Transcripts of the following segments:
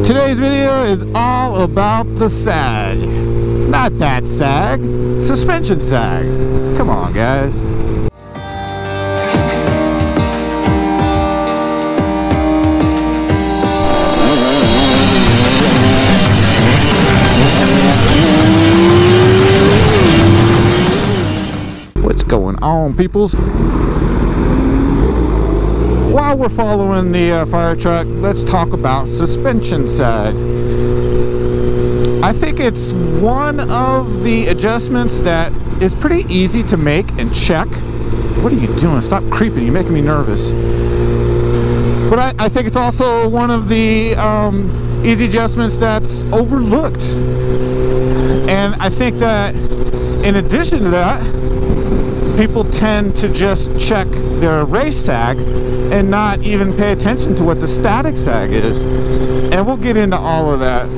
Today's video is all about the sag. Not that sag, suspension sag. Come on, guys. What's going on, peoples? While we're following the fire truck, let's talk about suspension sag. I think it's one of the adjustments that is pretty easy to make and check. What are you doing? Stop creeping, you're making me nervous. But I think it's also one of the easy adjustments that's overlooked. And I think that in addition to that, people tend to just check their race sag and not even pay attention to what the static sag is. And we'll get into all of that.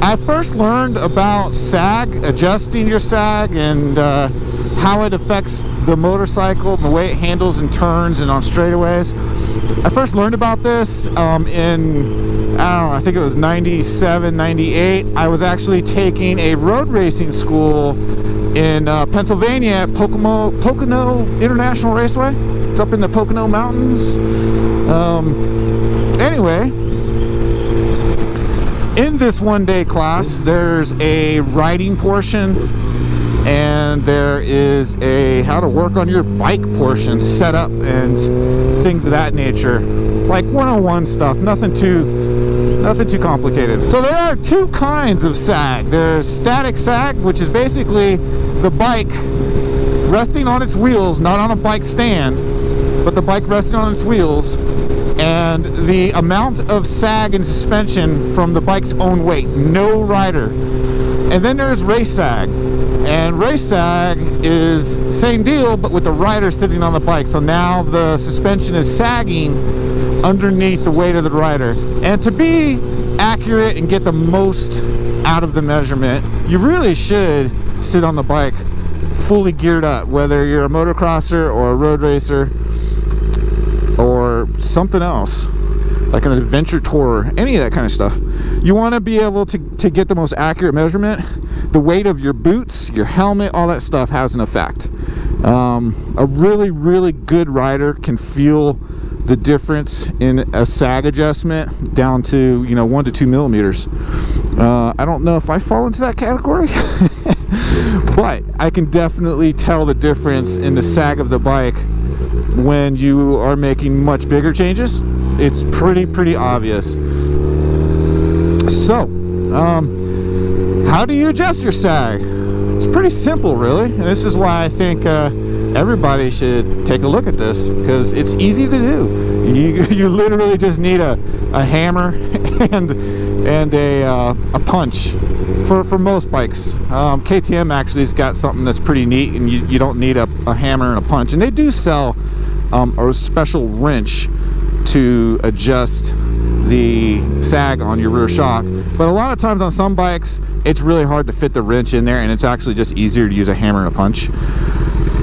I first learned about sag, adjusting your sag, and how it affects the motorcycle, the way it handles and turns and on straightaways. I first learned about this in, I don't know, I think it was 97, 98. I was actually taking a road racing school in Pennsylvania at Pocono International Raceway. It's up in the Pocono Mountains. Anyway, in this one-day class, there's a riding portion and there is a how to work on your bike portion, setup and things of that nature, like 101 stuff. Nothing too complicated. So there are two kinds of sag. There's static sag, which is basically the bike resting on its wheels, not on a bike stand, but the bike resting on its wheels, and the amount of sag and suspension from the bike's own weight, no rider. And then there's race sag, and race sag is same deal but with the rider sitting on the bike. So now the suspension is sagging underneath the weight of the rider. And to be accurate and get the most out of the measurement, you really should sit on the bike fully geared up, whether you're a motocrosser or a road racer or something else like an adventure tour, any of that kind of stuff. You want to be able to get the most accurate measurement. The weight of your boots, your helmet, all that stuff has an effect. A really good rider can feel the difference in a sag adjustment down to 1 to 2 millimeters. I don't know if I fall into that category, but I can definitely tell the difference in the sag of the bike when you are making much bigger changes. It's pretty obvious. So how do you adjust your sag? It's pretty simple, really, and this is why I think everybody should take a look at this, because it's easy to do. You literally just need a hammer and a punch for most bikes. KTM actually has got something that's pretty neat, and you don't need a hammer and a punch. And they do sell a special wrench to adjust the sag on your rear shock, but a lot of times on some bikes it's really hard to fit the wrench in there, and it's actually just easier to use a hammer and a punch.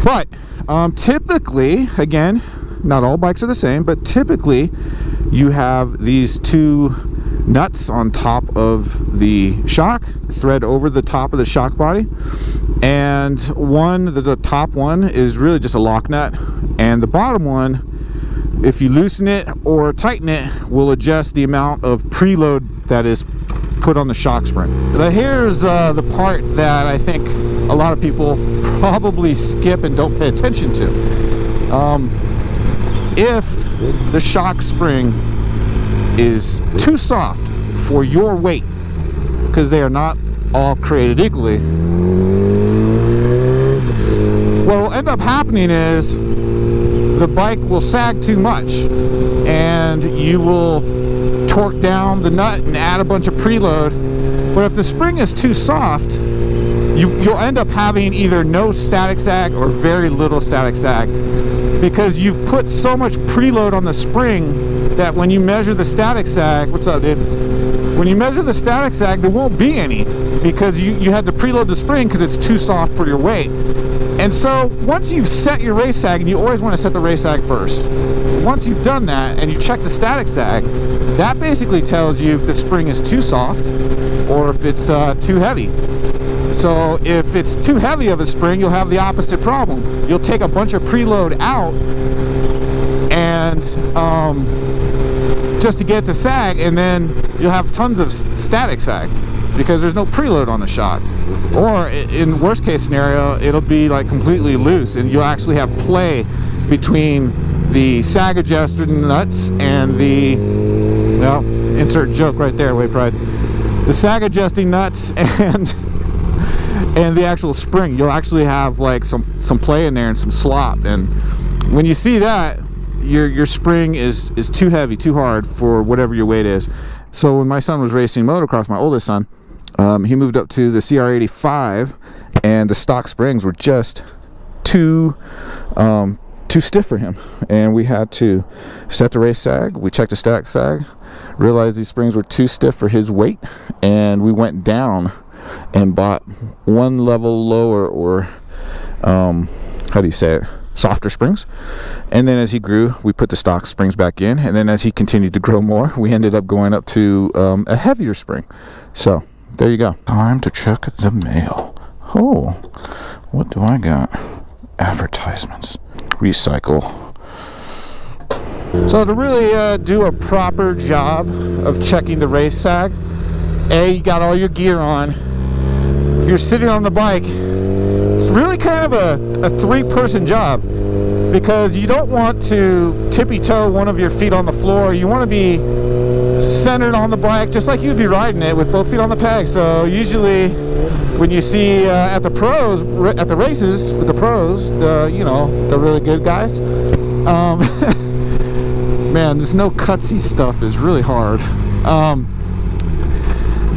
But typically, again, not all bikes are the same, but typically you have these two nuts on top of the shock, thread over the top of the shock body, and the top one is really just a lock nut, and the bottom one, if you loosen it or tighten it, will adjust the amount of preload that is put on the shock spring. But here's the part that I think a lot of people probably skip and don't pay attention to. If the shock spring is too soft for your weight, because they are not all created equally, what will end up happening is the bike will sag too much, and you will torque down the nut and add a bunch of preload. But if the spring is too soft, you'll end up having either no static sag or very little static sag, because you've put so much preload on the spring that when you measure the static sag, what's up, dude? When you measure the static sag, there won't be any, because you had to preload the spring because it's too soft for your weight. And so once you've set your race sag, and you always want to set the race sag first, once you've done that and you check the static sag, that basically tells you if the spring is too soft or if it's too heavy. So if it's too heavy of a spring, you'll have the opposite problem. You'll take a bunch of preload out and just to get it to sag, and then you'll have tons of static sag because there's no preload on the shot. Or in worst case scenario, it'll be like completely loose and you'll actually have play between the sag adjuster nuts and the, well, insert joke right there, Wave Pride, the sag adjusting nuts and the actual spring. You'll actually have like some play in there and some slop, and when you see that, your spring is too heavy, too hard for whatever your weight is. So when my son was racing motocross, my oldest son, he moved up to the CR85 and the stock springs were just too stiff for him, and we had to set the race sag. We checked the static sag, realized these springs were too stiff for his weight, and we went down and bought one level lower, or how do you say it, softer springs. And then as he grew, we put the stock springs back in, and then as he continued to grow more, we ended up going up to a heavier spring. So there you go. Time to check the mail. Oh, what do I got? Advertisements. Recycle. So to really do a proper job of checking the race sag, you got all your gear on, you're sitting on the bike. It's really kind of a three-person job, because you don't want to tippy-toe one of your feet on the floor. You want to be centered on the bike just like you'd be riding it with both feet on the peg. So usually when you see at the pros, at the races with the pros, you know, the really good guys, man, this no cutsy stuff is really hard.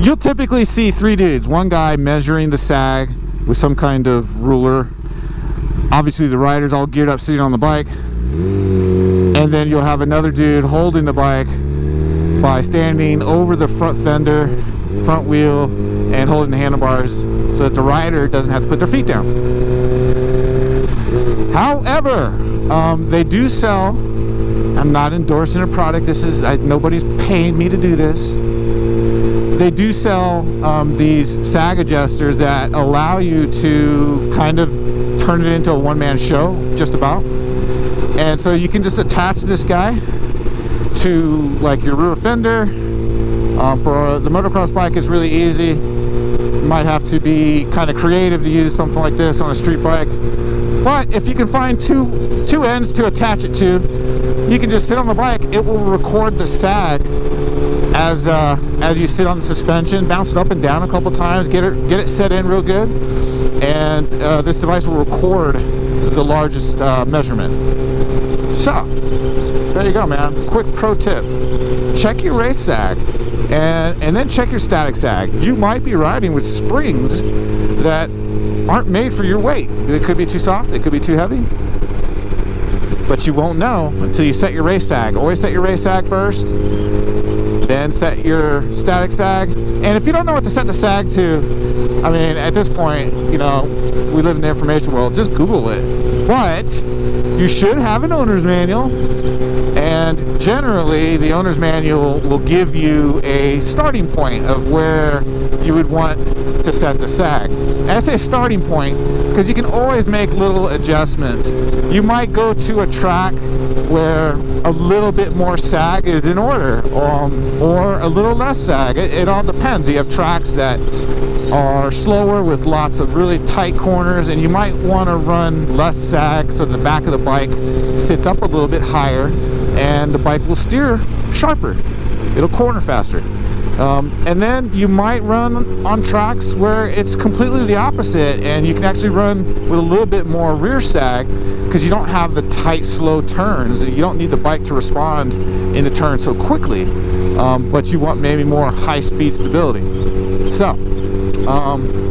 You'll typically see three dudes, one guy measuring the sag with some kind of ruler. Obviously the rider's all geared up sitting on the bike, and then you'll have another dude holding the bike by standing over the front fender, front wheel, and holding the handlebars so that the rider doesn't have to put their feet down. However, they do sell, I'm not endorsing a product, this is, nobody's paying me to do this. They do sell these sag adjusters that allow you to kind of turn it into a one-man show, just about. And so you can just attach this guy to like your rear fender. For the motocross bike, it's really easy. You might have to be kind of creative to use something like this on a street bike. But if you can find two ends to attach it to, you can just sit on the bike. It will record the sag as you sit on the suspension, bounce it up and down a couple times, get it set in real good, and this device will record the largest measurement. So there you go, man. Quick pro tip: check your race sag, and then check your static sag. You might be riding with springs that aren't made for your weight. It could be too soft, it could be too heavy, but you won't know until you set your race sag. Always set your race sag first, then set your static sag. And if you don't know what to set the sag to, I mean, at this point, you know, we live in the information world, just Google it. But you should have an owner's manual, and generally the owner's manual will give you a starting point of where you would want to set the sag. And I say starting point because you can always make little adjustments. You might go to a track where a little bit more sag is in order, or a little less sag. It all depends. You have tracks that are slower with lots of really tight corners, and you might want to run less sag so the back of the bike sits up a little bit higher and the bike will steer sharper. It'll corner faster. And then you might run on tracks where it's completely the opposite, and you can actually run with a little bit more rear sag because you don't have the tight, slow turns. You don't need the bike to respond in the turn so quickly, but you want maybe more high-speed stability. So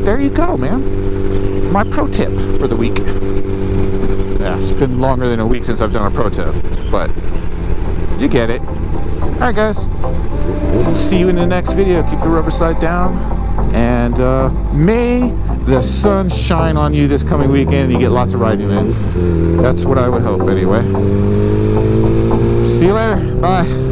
there you go, man. My pro tip for the week. Yeah, it's been longer than a week since I've done a pro tip, but you get it. Alright guys, I'll see you in the next video. Keep the rubber side down, and may the sun shine on you this coming weekend and you get lots of riding in. That's what I would hope anyway. See you later. Bye.